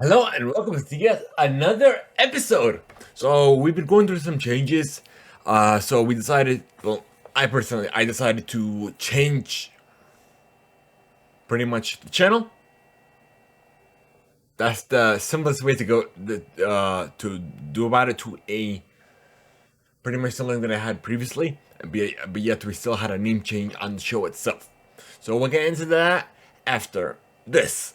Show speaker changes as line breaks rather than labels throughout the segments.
Hello and welcome to yet another episode. So we've been going through some changes. So we decided. Well, I decided to change pretty much the channel. That's the simplest way to go. To do about it to a pretty much something that I had previously, but yet we still had a name change on the show itself. So we'll get into that after this.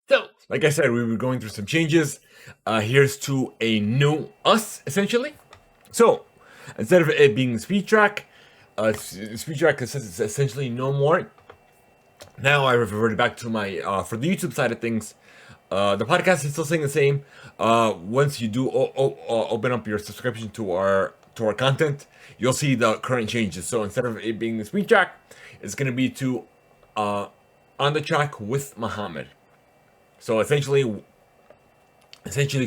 So, like I said, we were going through some changes. Here's to a new us, essentially. So, instead of it being speed track, speed track is essentially no more. Now I reverted back to my for the YouTube side of things. The podcast is still staying the same. Once you do open up your subscription to our content, you'll see the current changes. So instead of it being the speed track, it's gonna be to on the track with Mohammad. So essentially, you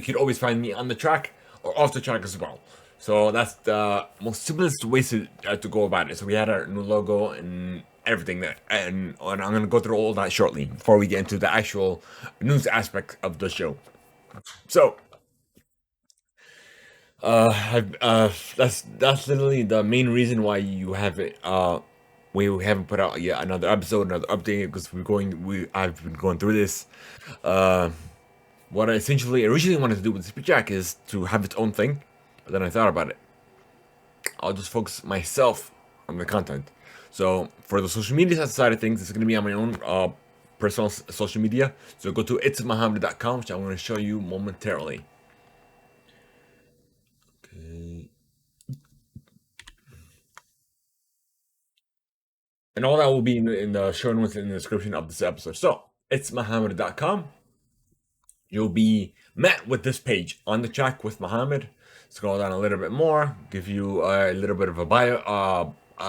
could always find me on the track or off the track as well. So that's the most simplest way to go about it. So we had our new logo and everything that, and I'm gonna go through all that shortly before we get into the actual news aspect of the show. So, that's literally the main reason why you haven't we haven't put out yet another episode, another update because I've been going through this. Uh, what I essentially originally wanted to do with Speed Jack is to have its own thing, but then I thought about it. I'll just focus myself on the content. So for the social media side of things, it's going to be on my own personal social media. So go to itsmohammed.com, which I'm going to show you momentarily. Okay. And all that will be in the show notes in the description of this episode. So itsmohammed.com. You'll be met with this page on the track with Mohammad. Scroll down a little bit more, give you a little bit of a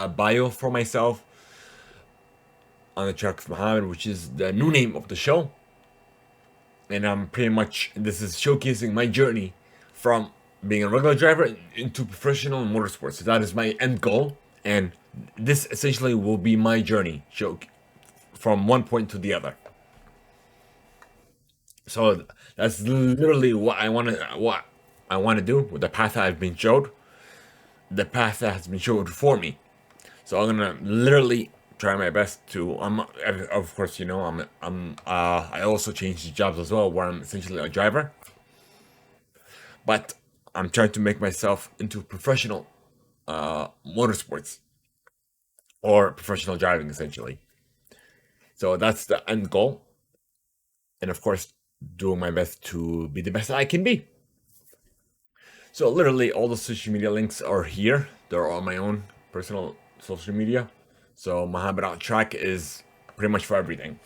bio for myself on the track with Mohammad, which is the new name of the show. And I'm pretty much, this is showcasing my journey from being a regular driver into professional motorsports. So that is my end goal. And this essentially will be my journey show from one point to the other. So that's literally what I want to do with the path that I've been showed, the path that has been showed for me. So I'm gonna literally try my best to. Of course, you know, I also changed jobs as well, where I'm essentially a driver, but I'm trying to make myself into professional motorsports or professional driving, essentially. So that's the end goal, and of course, doing my best to be the best I can be. So literally all the social media links are here. They're on my own personal social media. So Mohammed on track is pretty much for everything.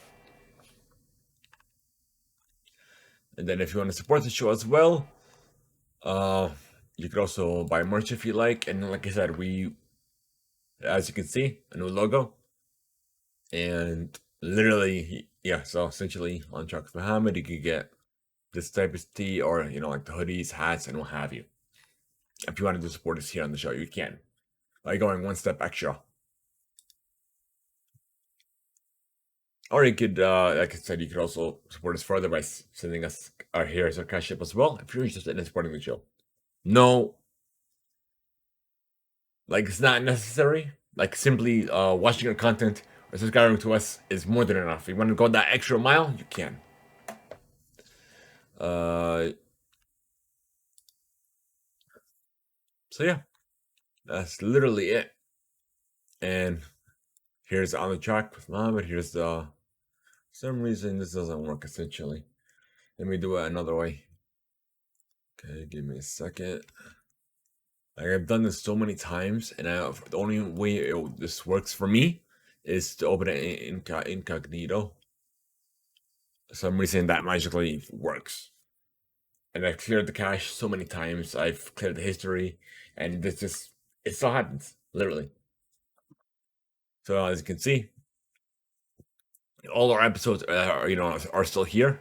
And then if you want to support the show as well, you could also buy merch if you like. And like I said, as you can see, a new logo. And literally, yeah, so essentially on track with Mohammed, you could get this type of tee or, you know, like the hoodies, hats, and what have you. If you wanted to support us here on the show, you can by going one step extra. Or you could, like I said, you could also support us further by sending us our here's our cash app as well if you're interested in supporting the show. No, like it's not necessary. Like simply watching our content or subscribing to us is more than enough. If you want to go that extra mile, you can. Uh, so yeah, that's literally it. And here's on the track with Mohammed. Here's the. For some reason this doesn't work essentially. Let me do it another way. Okay, give me a second. Like I've done this so many times, and the only way this works for me is to open it in incognito. For some reason that magically works. And I've cleared the cache so many times. I've cleared the history, and it still happens, literally. So as you can see, all our episodes are still here.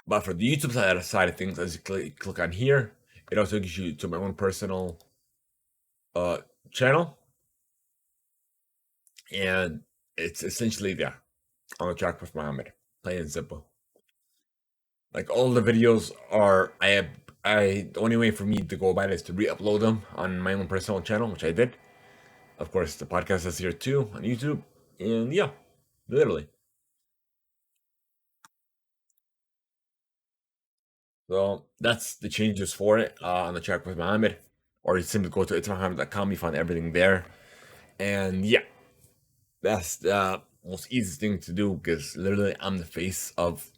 But for the YouTube side of things, as you click on here, it also gives you to my own personal channel, and it's essentially there on the track with Mohammad, plain and simple. Like all the videos are, the only way for me to go about it is to re-upload them on my own personal channel, which I did. Of course, the podcast is here too on YouTube, and yeah, literally. So that's the changes for it on the track with Mohammed, or you simply go to itmohammed.com, you find everything there, and yeah, that's the most easiest thing to do because literally I'm the face of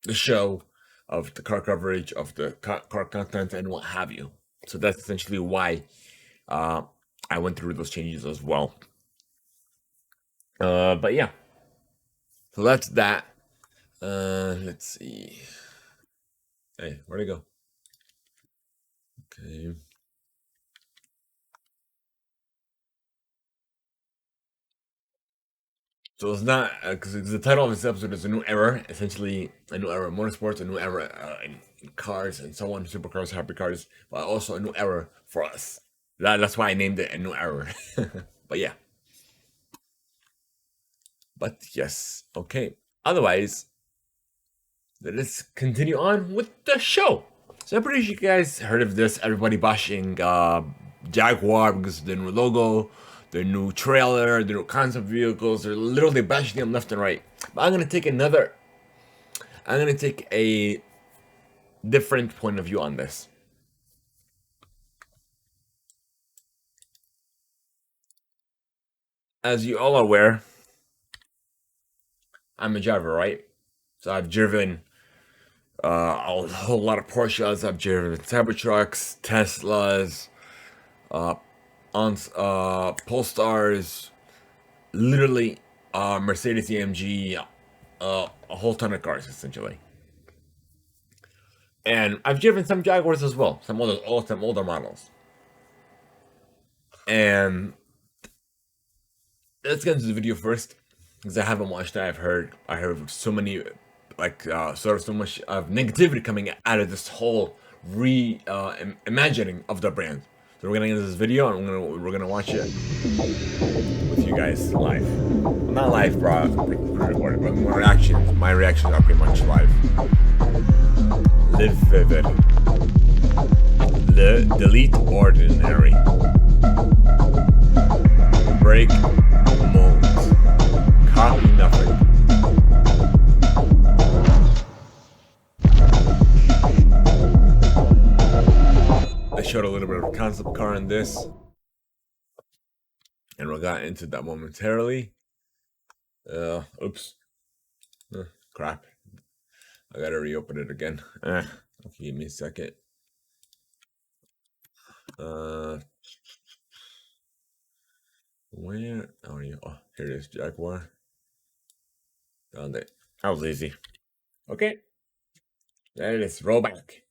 the show, of the car coverage, of the car content, and what have you. So that's essentially why uh, I went through those changes as well. But yeah, so that's that. Let's see. Hey, where'd it go? Okay. So it's not because the title of this episode is a new era, essentially a new era in motorsports, a new era in cars and so on, supercars, hypercars, but also a new era for us. That's why I named it a new era. But yeah. But yes, okay. Otherwise, let's continue on with the show. So I'm pretty sure you guys heard of this. Everybody bashing Jaguar because of their new logo, their new trailer, their new concept vehicles. They're literally bashing them left and right. But I'm gonna take a different point of view on this. As you all are aware, I'm a driver, right? So I've driven a whole lot of Porsches. I've driven Cybertrucks, Teslas, Polestars, literally Mercedes AMG, a whole ton of cars essentially. And I've driven some Jaguars as well, some older models. And let's get into the video first, because I haven't watched it. I heard so many, so much of negativity coming out of this whole imagining of the brand. So we're gonna get into this video and we're gonna watch it with you guys live. Well, not live, bro. Pre-recorded, but my reactions are pretty much live. Live vivid. Delete ordinary. Break mold. Copy nothing. They showed a little bit of a concept car in this, and we got into that momentarily. Oops. Crap. I gotta reopen it again. Give me a second. Where are you? Oh, here it is, Jaguar. Found it. That was easy. Okay. There it is. Roll back.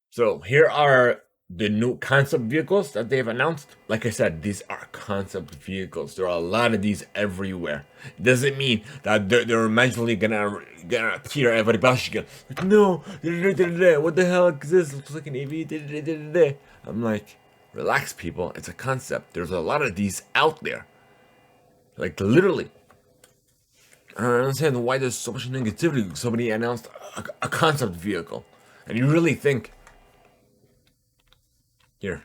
So here are the new concept vehicles that they've announced. Like I said, these are concept vehicles. There are a lot of these everywhere. Doesn't mean that they're magically gonna appear everybody. Like, no, what the hell is this? It looks like an AV. I'm like, relax, people. It's a concept. There's a lot of these out there. Like literally. I don't understand why there's so much negativity. Somebody announced a concept vehicle, and you really think. Here.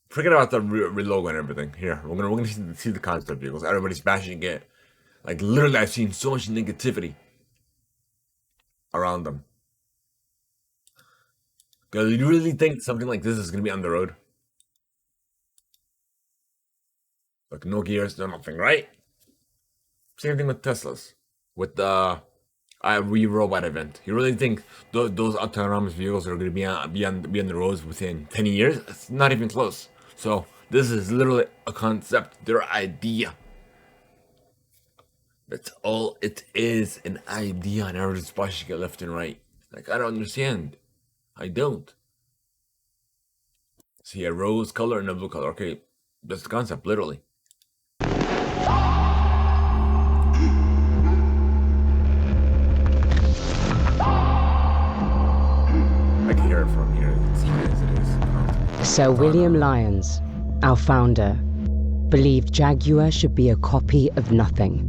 Forget about the relogo and everything. Here, we're gonna see the concept vehicles. Everybody's bashing it. Like literally, I've seen so much negativity around them. Cause you really think something like this is gonna be on the road? Like no gears, no nothing, right? Same thing with Teslas. With the robot event. You really think those autonomous vehicles are going to be on the roads within 10 years? It's not even close. So this is literally a concept, their idea. That's all it is, an idea, and everybody's pushing it left and right. Like I don't understand. I don't. See a rose color and a blue color. Okay, that's the concept, literally. I can hear it from here. It's high as it is.
Sir William Lyons, our founder, believed Jaguar should be a copy of nothing.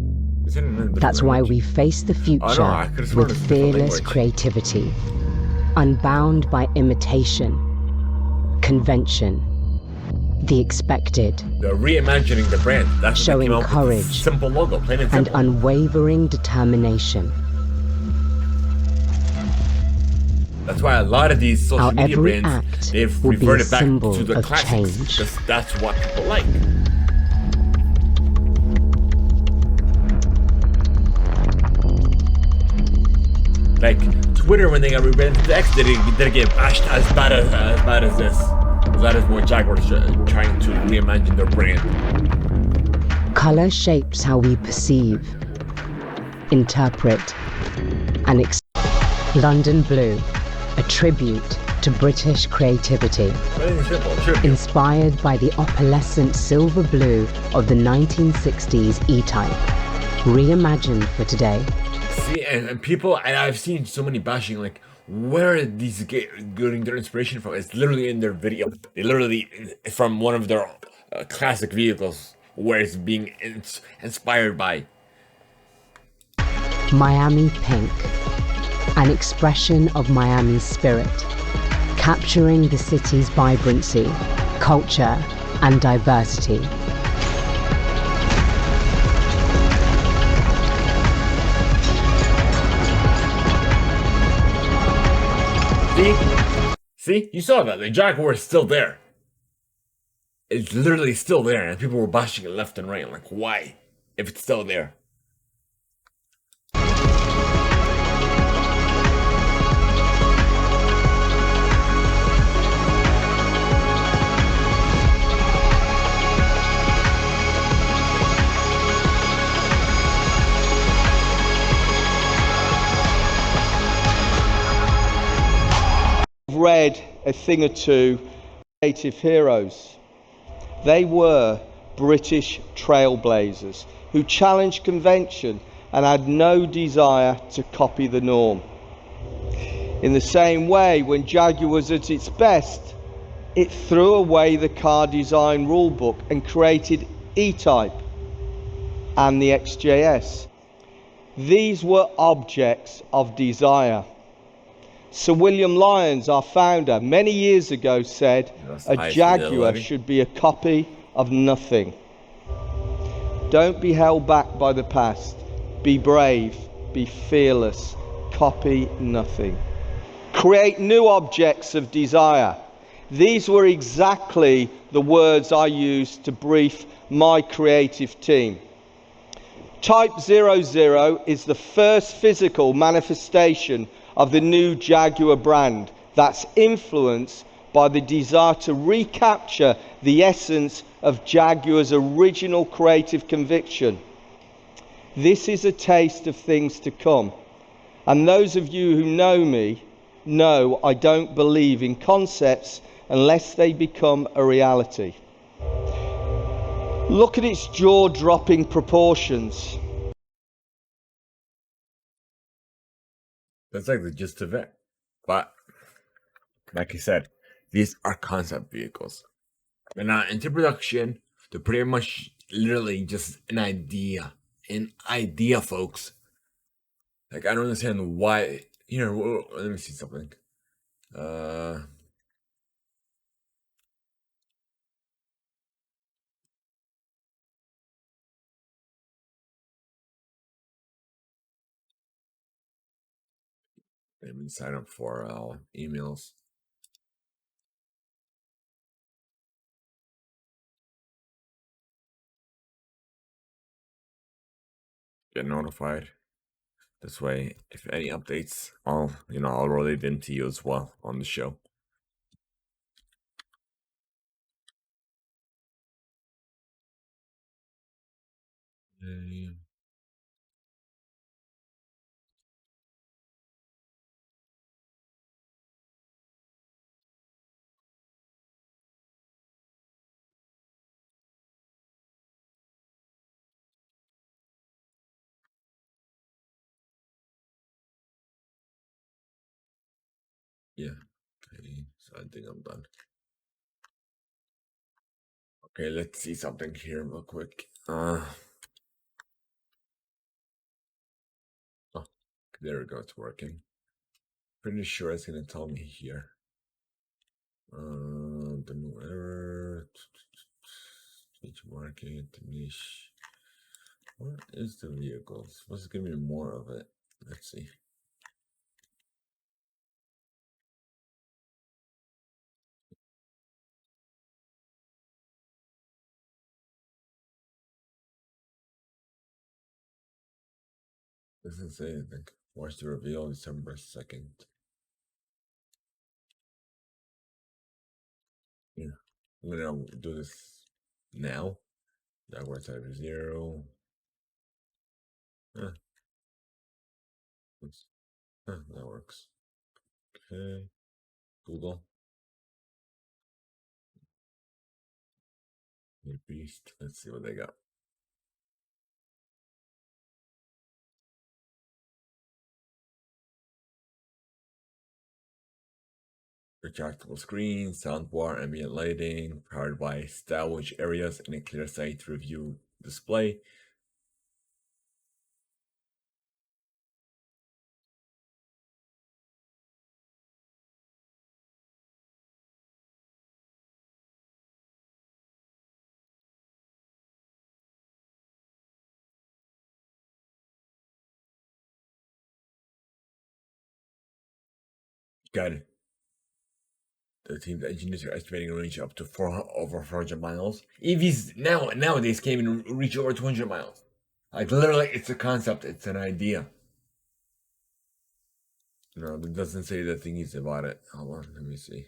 That's why we face the future with fearless creativity, unbound by imitation, convention, the expected.
They're reimagining the brand. That's
showing
what they came out with.
courage
Simple logo, plain and simple.
and unwavering determination.
That's why a lot of these social media brands, they've reverted back to the classics. Because that's what people like. Like Twitter, when they got rebranded to X, didn't get bashed as bad as this. As bad as more Jaguars trying to reimagine their brand.
Color shapes how we perceive, interpret, and London Blue, a tribute to British creativity. Inspired by the opalescent silver blue of the 1960s E-Type, reimagined for today.
See, and people, and I've seen so many bashing, like, where are these getting their inspiration from? It's literally in their video. They literally, from one of their classic vehicles, where it's being inspired by.
Miami Pink, an expression of Miami's spirit, capturing the city's vibrancy, culture, and diversity.
See, you saw that. The Jaguar is still there. It's literally still there, and people were bashing it left and right. I'm like, why? If it's still there.
Read a thing or two creative heroes. They were British trailblazers who challenged convention and had no desire to copy the norm. In the same way, when Jaguar was at its best, it threw away the car design rulebook and created E-Type and the XJS. These were objects of desire. Sir William Lyons, our founder, many years ago said, a Jaguar should be a copy of nothing. Don't be held back by the past. Be brave, be fearless, copy nothing. Create new objects of desire. These were exactly the words I used to brief my creative team. Type 00 is the first physical manifestation of the new Jaguar brand that's influenced by the desire to recapture the essence of Jaguar's original creative conviction. This is a taste of things to come. And those of you who know me know I don't believe in concepts unless they become a reality. Look at its jaw-dropping proportions.
That's like the gist of it. But, like I said, these are concept vehicles. They're not into production. They're pretty much literally just an idea. An idea, folks. Like, I don't understand why. Here, let me see something. Let me sign up for emails. Get notified. This way, if any updates, I'll relate them to you as well on the show. Yeah. Yeah. Okay. So I think I'm done. Okay, let's see something here real quick. Oh, there we go, it's working. Pretty sure it's gonna tell me here. The new error. Speech market, niche. What is the vehicles? What's gonna be more of it? Let's see. Doesn't say anything. Watch the reveal December 2nd. Yeah. I'm gonna do this now. Jaguar type 0. Huh. That works. Okay. Google. Beast. Let's see what they got. Retractable screen, soundbar, ambient lighting, powered by stylish areas, and a clear sight review display. Got it. The team's engineers are estimating a range up to over 400 miles. EVs nowadays can't even reach over 200 miles. Like literally, it's a concept. It's an idea. No, it doesn't say the thingies about it. Hold on, let me see.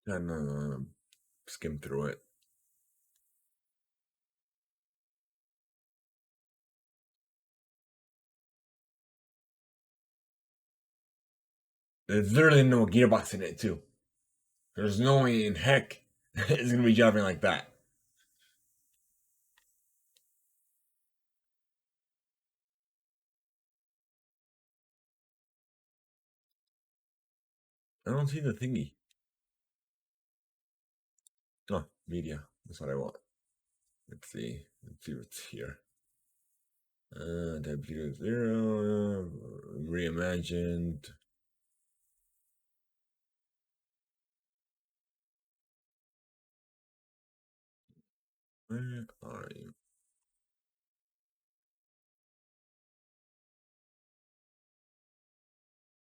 No. Skim through it. There's literally no gearbox in it, too. There's no way in heck it's gonna be driving like that. I don't see the thingy. Oh, media. That's what I want. Let's see. Let's see what's here. Type 0, reimagined. Where are you?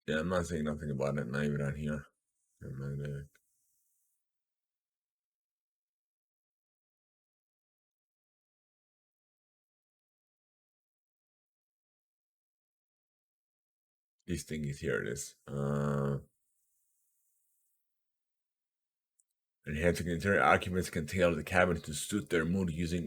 Yeah, I'm not saying nothing about it, not even on here. These thingies, here it is. Enhancing interior occupants can tailor the cabin to suit their mood using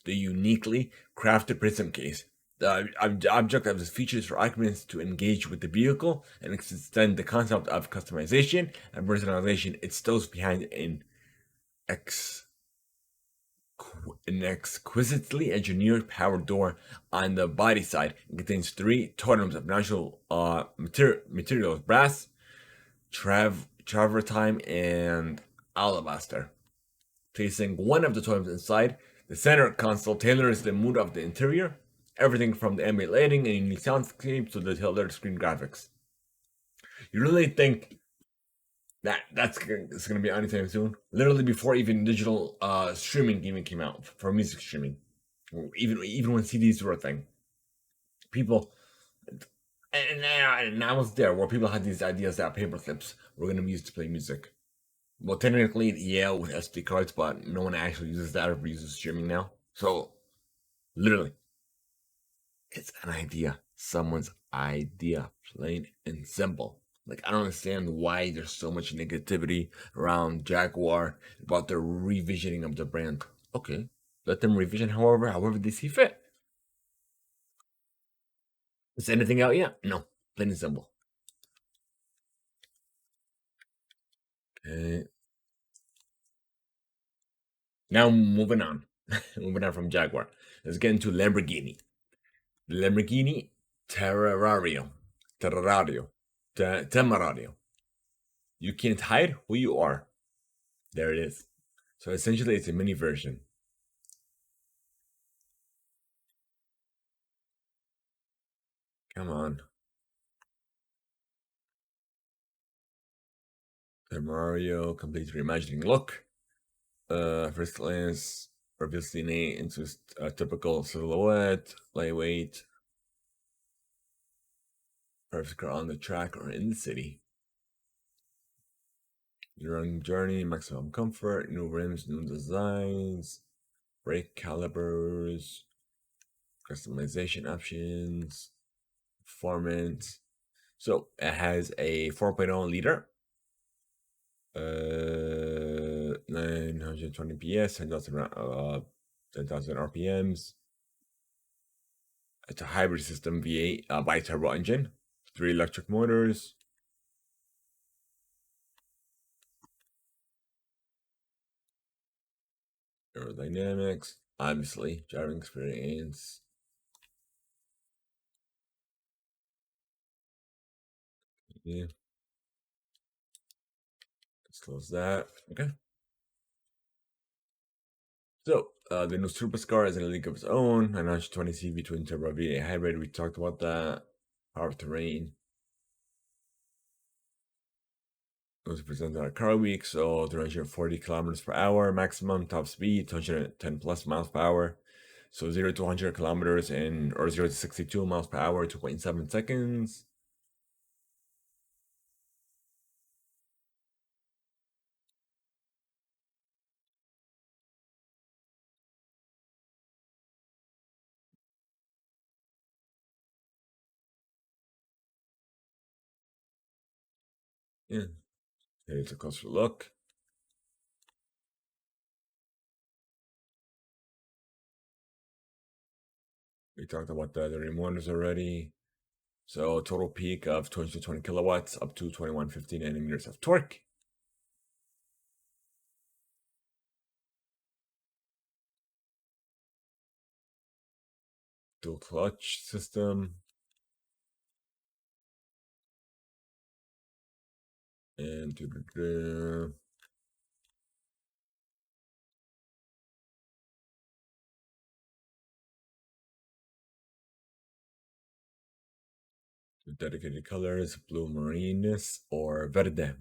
the uniquely crafted prism case. The object of this feature is for occupants to engage with the vehicle and extend the concept of customization and personalization. It stows behind an exquisitely engineered power door on the body side. It contains 3 totems of natural materials: brass, travertine, and alabaster. Placing one of the totems inside the center console tailors the mood of the interior, everything from the ambient lighting and unique soundscape to the tailored screen graphics. You really think that's going to be anytime soon? Literally before even digital streaming even came out for music streaming, even when CDs were a thing. People, and I was there where people had these ideas that paper clips were going to be used to play music. Well, technically, yeah, with SD cards, but no one actually uses that or uses streaming now. So, literally, it's an idea. Someone's idea, plain and simple. Like, I don't understand why there's so much negativity around Jaguar about their revisioning of the brand. Okay, let them revision however they see fit. Is anything out yet? No. Plain and simple. Okay. Now moving on. Moving on from Jaguar. Let's get into Lamborghini. The Lamborghini Temerario. Temerario. You can't hide who you are. There it is. So essentially, it's a mini version. Come on. Temerario, complete reimagining look. First glance reveals DNA into a typical silhouette, lightweight, perfect on the track or in the city. Running journey, maximum comfort, new rims, new designs, brake calibers, customization options, performance. So it has a 4.0 liter, 920 PS, 10,000 RPMs. It's a hybrid system V8 bi-turbo engine, 3 electric motors. Aerodynamics, obviously, driving experience. Yeah. Let's close that. Okay. So, the new Supercar is in a league of its own. 920 CV twin turbo V8 hybrid. We talked about that. Power terrain. It was presented at Car Week, so 340 kilometers per hour maximum top speed, 210 plus miles per hour. So 0 to 100 kilometers or 0 to 62 miles per hour, 2.7 seconds. Yeah, here's a closer look. We talked about the remotors already. So total peak of 220 kilowatts up to 2150 nanometers of torque. Dual clutch system. And dedicated colors, blue marinus or verde.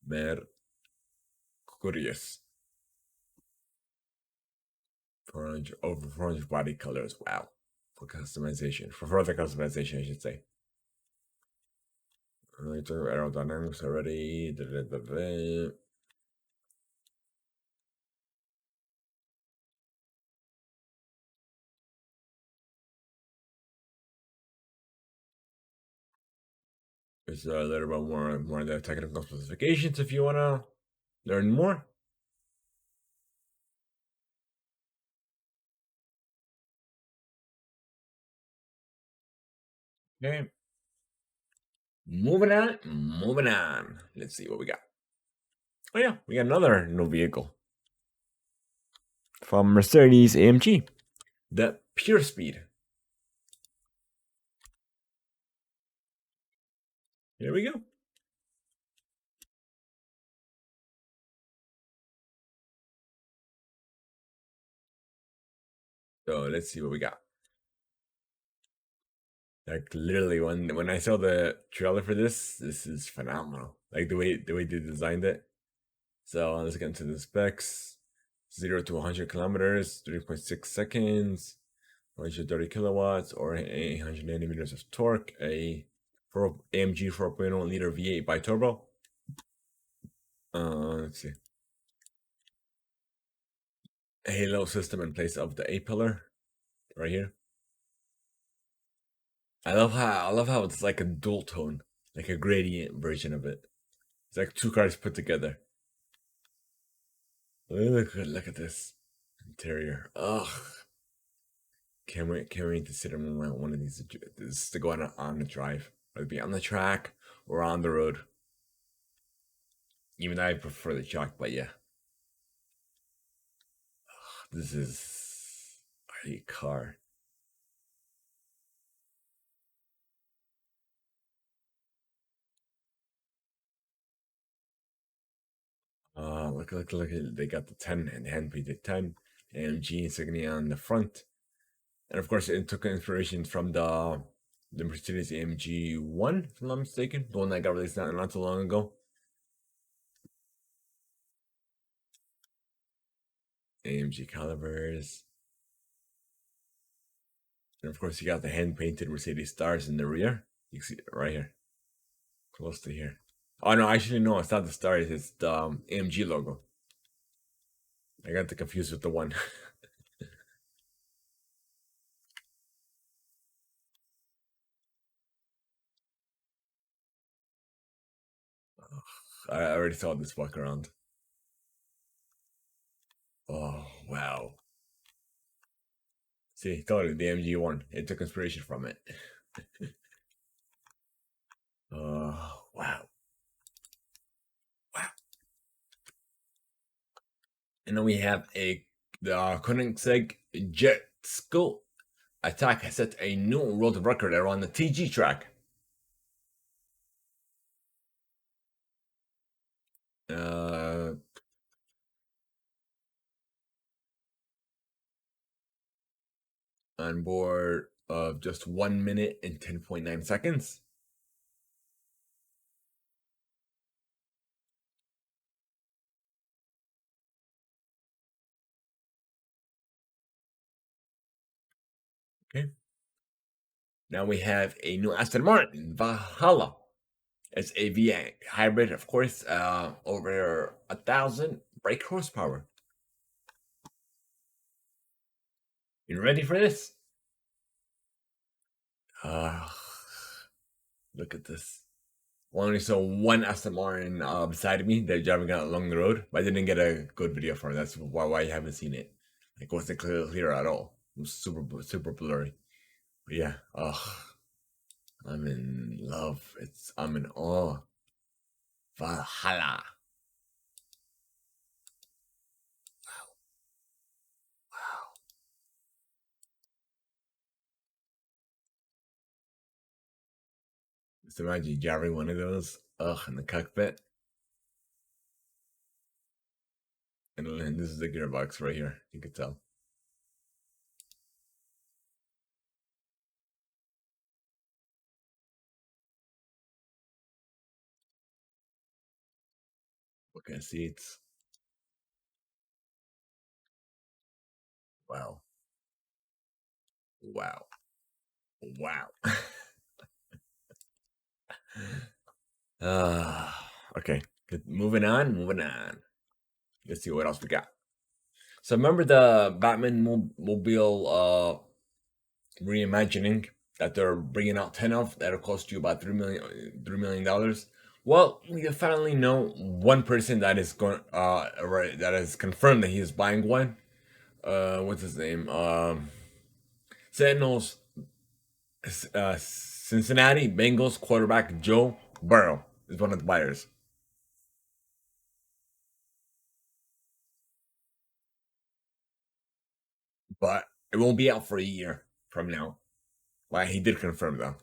Mercurius. 400, over 400 body colors. Wow. For customization. For further customization, I should say. I talked about aerodynamics already. There's a little bit more of the technical specifications if you want to learn more. Okay. Moving on. Let's see what we got. Oh yeah, we got another new vehicle from Mercedes AMG, the Pure Speed. Here we go. So let's see what we got. Like literally, when I saw the trailer for this is phenomenal. Like the way they designed it. So let's get into the specs. 0 to 100 kilometers, 3.6 seconds, 130 kilowatts, or 800 nanometers of torque. A AMG 4.0 liter V8 bi-turbo. Let's see. A halo system in place of the A-pillar, right here. I love how it's like a dual tone, like a gradient version of it. It's like two cars put together. Look at this interior. Ugh. Can't wait to sit on one of these to go on the drive, whether it be on the track or on the road. Even though I prefer the track, but yeah, this is a car. Look! They got the 10 and hand painted 10, AMG insignia on the front, and of course it took inspiration from the Mercedes AMG 1, if I'm not mistaken, the one that got released not too long ago. AMG calibers. And of course, you got the hand painted Mercedes stars in the rear. You can see it right here, close to here. Oh no, actually, no, it's not the stars, it's the AMG logo. I got confused with the one. I already saw this walk around. Oh, wow. See, totally the AMG one. It took inspiration from it. Oh, wow. Wow. And then we have the Koenigsegg Jet School Attack has set a new world record around the TG track. On board of just 1 minute and 10.9 seconds. Okay. Now we have a new Aston Martin Valhalla. It's a V8 hybrid, of course, over 1,000 brake horsepower. You ready for this? Look at this. Well, only saw one Aston Martin beside me. They're driving out along the road, but I didn't get a good video for it. That's why you haven't seen it. It wasn't clear at all. It was super blurry. But yeah, I'm in love. I'm in awe. Valhalla. Wow. Just imagine driving one of those. In the cockpit. And this is the gearbox right here. You can tell. Look at seats. Wow. Wow. Wow. Okay. Good. Moving on. Let's see what else we got. So remember the Batman mobile reimagining that they're bringing out 10 of that'll cost you about $3 million. Well, we finally know one person that is going that is confirmed that he is buying one. What's his name? Sentinels, Cincinnati Bengals quarterback Joe Burrow is one of the buyers. But it won't be out for a year from now. Well, he did confirm though.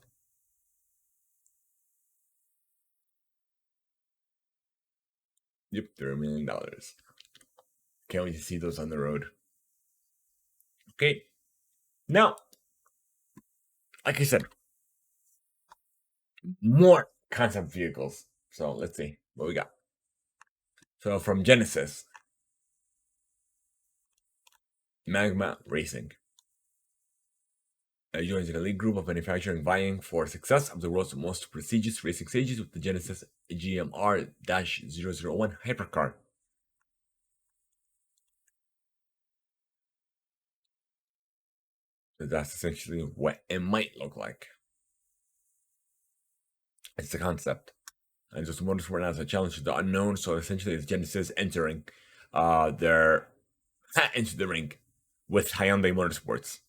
Yep, $3 million. Can't wait to see those on the road. Okay. Now, like I said, more concept vehicles. So let's see what we got. So from Genesis, Magma Racing. Joins an elite group of manufacturing vying for success of the world's most prestigious racing stages with the Genesis GMR-001 hypercar. So that's essentially what it might look like. It's the concept. And just Motorsport now is a challenge to the unknown, so essentially it's Genesis entering their into the ring with Hyundai Motorsports.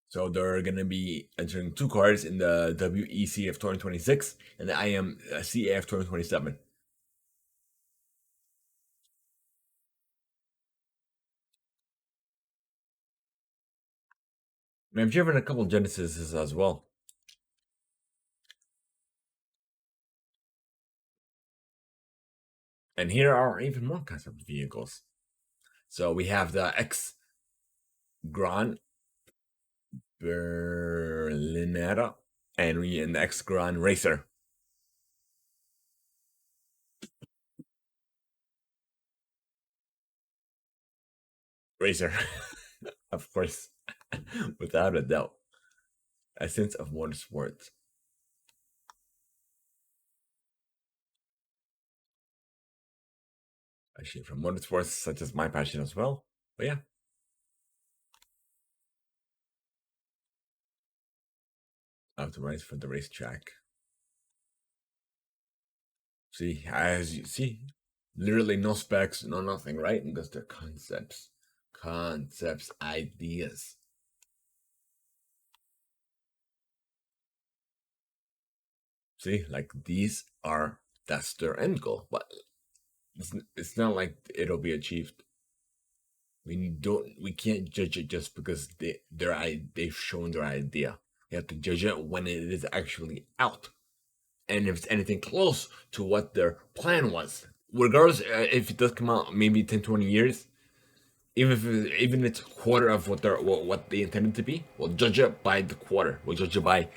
So they're going to be entering 2 cars in the WECF 2026 and the IMCAF 2027. And I've driven a couple Genesises as well. And here are even more concept vehicles. So we have the X Grand Berlinetta and the X Grand Racer. Of course, without a doubt. A sense of motorsports. Actually, from motorsports, such as my passion as well. But yeah. Optimized for the racetrack. See, as you see, literally no specs, no nothing, right? Because they're concepts, ideas. See, like that's their end goal, but it's not like it'll be achieved. We can't judge it just because they've shown their idea. You have to judge it when it is actually out, and if it's anything close to what their plan was. Regardless, if it does come out maybe 10, 20 years, even if it's a quarter of what they intended to be, we'll judge it by the quarter. We'll judge it by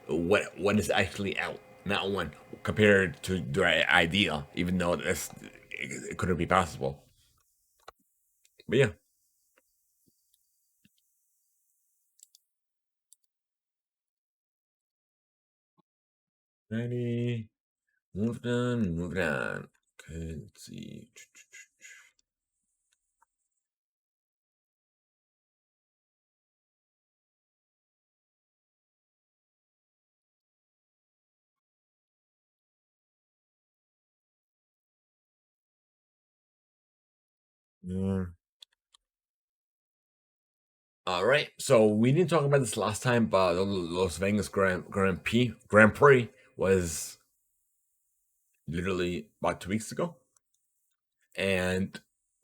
what is actually out, not one compared to their idea. Even though it couldn't be possible. But yeah. Ready? Moved on. Okay, let's see. Yeah. All right, so we didn't talk about this last time, but the Las Vegas Grand Prix was literally about 2 weeks ago, and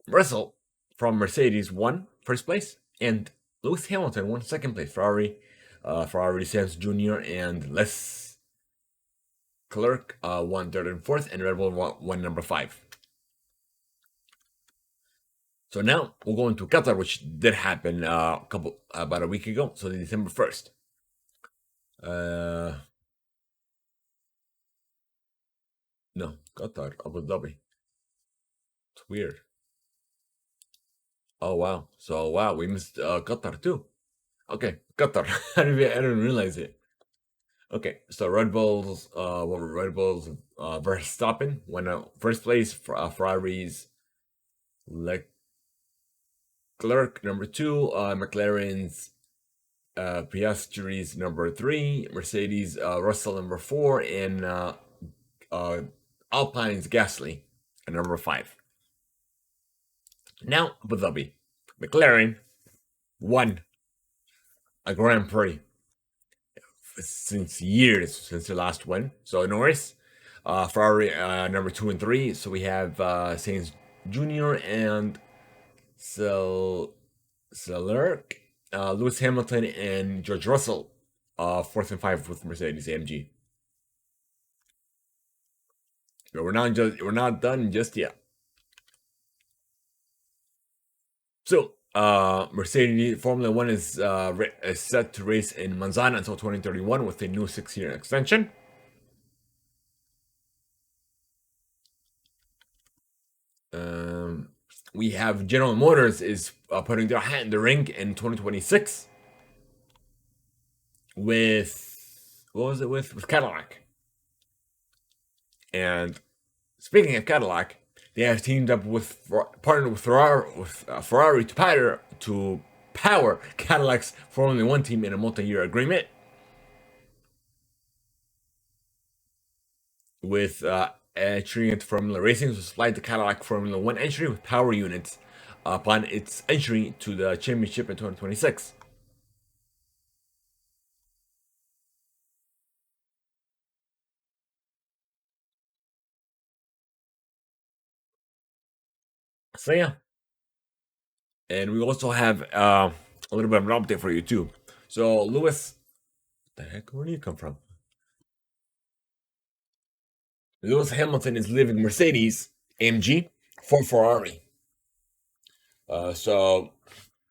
Russell from Mercedes won first place, and Lewis Hamilton won second place. Ferrari Sainz Jr. and Les Clerc won third and fourth, and Red Bull won number 5. So now we'll go into Qatar, which did happen about a week ago, so December 1st. No, Qatar, Abu Dhabi. It's weird. Oh wow! So wow, we missed Qatar too. Okay, Qatar. I didn't realize it. Okay, so Red Bulls Verstappen went out first place. Ferrari's Leclerc number 2. McLaren's Piastri's number 3. Mercedes Russell number 4, and Alpine's Gasly at number 5. Now Abu Dhabi, McLaren won a Grand Prix since the last one. So Norris, Ferrari number 2 and 3. So we have Sainz Jr. and Leclerc, Lewis Hamilton, and George Russell, 4th and 5 with Mercedes AMG. But we're not done just yet. So Mercedes Formula One is set to race in Manzana until 2031 with a new 6-year extension. We have General Motors is putting their hat in the ring in 2026 with with Cadillac. And speaking of Cadillac, they have partnered with Ferrari to power Cadillac's Formula One team in a multi-year agreement with entry into Formula Racing to supply the Cadillac Formula One entry with power units upon its entry to the championship in 2026. So yeah. And we also have a little bit of an update for you too. So Lewis, what the heck? Where do you come from? Lewis Hamilton is leaving Mercedes AMG for Ferrari. So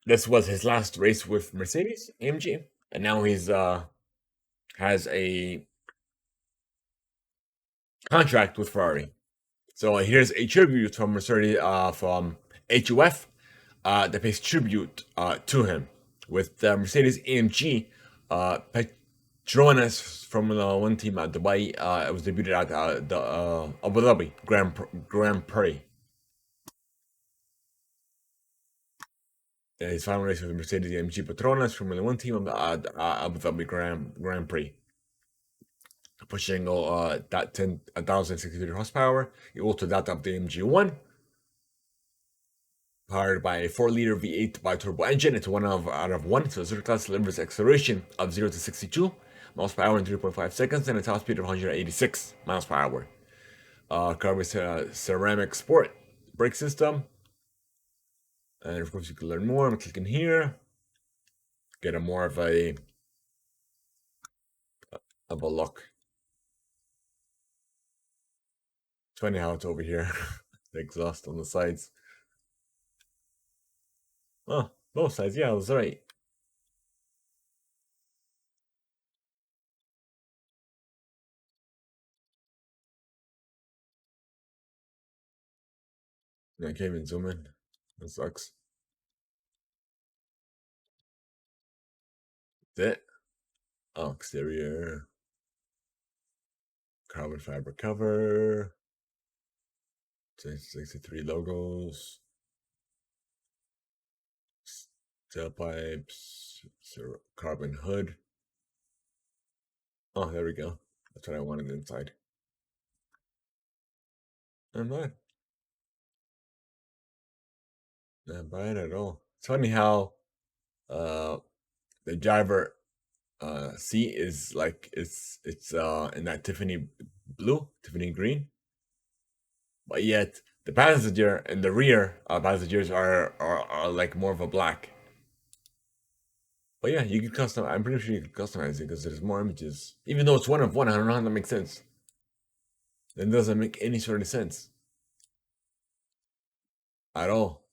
this was his last race with Mercedes AMG, and now he's has a contract with Ferrari. So here's a tribute from Mercedes from HUF that pays tribute to him with Mercedes AMG Petronas Formula One team at Dubai. It was debuted at the Abu Dhabi Grand Prix. His final race with Mercedes AMG Petronas Formula One team at Abu Dhabi Grand Prix. Pushing that 1,063 horsepower, equal to that of the AMG1. Powered by a 4-liter V8 bi-turbo engine, it's 1 out of 1. So zero class delivers acceleration of 0 to 62 miles per hour in 3.5 seconds and a top speed of 186 miles per hour. Carbon ceramic sport brake system. And of course, you can learn more. I'm clicking here. Get a more of a look. It's funny how it's over here. The exhaust on the sides. Oh, both sides. Yeah, I was right. I can't even zoom in. That sucks. That's it. Oh, exterior. Carbon fiber cover. 63 logos. Tailpipes. Carbon hood. Oh, there we go. That's what I wanted inside. Not bad. Not bad at all. It's funny how the driver seat is like it's in that Tiffany blue, Tiffany green. But yet the passenger in the rear passengers are like more of a black. But yeah, you can custom. I'm pretty sure you can customize it because there's more images. Even though it's 1 of 1, I don't know how that makes sense. It doesn't make any sort of sense at all.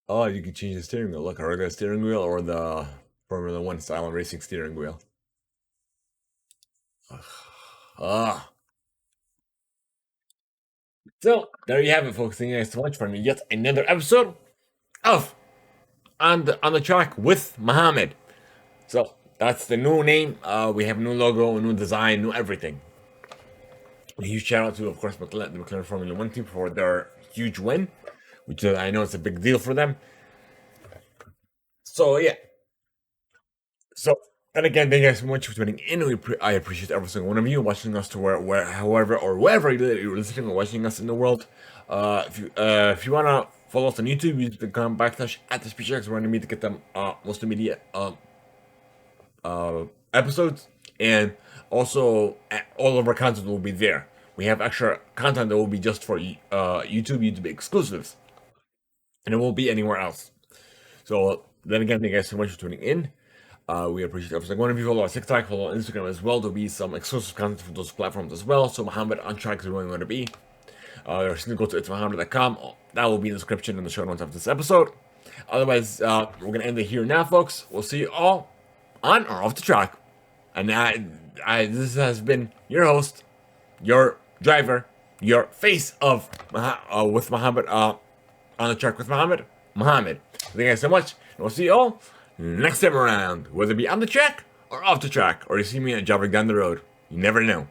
Oh, you can change the steering wheel. Look, a regular steering wheel or the Formula One style racing steering wheel. Ah. So there you have it, folks. Thank you guys so much for yet another episode of on the track with Mohammad. So that's the new name. We have a new logo, a new design, new everything. A huge shout out to, of course, the McLaren Formula One team for their huge win, which I know it's a big deal for them. So yeah. So and again, thank you guys so much for tuning in. I appreciate every single one of you watching us to wherever you're listening or watching us in the world. If you wanna follow us on YouTube, use the /@ the speech X. We're gonna meet to get them most immediate episodes, and also all of our content will be there. We have extra content that will be just for YouTube exclusives, and it won't be anywhere else. So then again, thank you guys so much for tuning in. We appreciate every single one of you. Follow our TikTok, follow our Instagram as well. There'll be some exclusive content from those platforms as well. So Mohammad on track is where you want to be. Or simply go to itsmohammad.com. That will be in the description and the show notes of this episode. Otherwise, we're gonna end it here now, folks. We'll see you all on or off the track. And this has been your host, your driver, your face of with Mohammad on the track with Mohammad. Thank you guys so much, and we'll see you all next time around, whether it be on the track or off the track, or you see me driving down the road. You never know.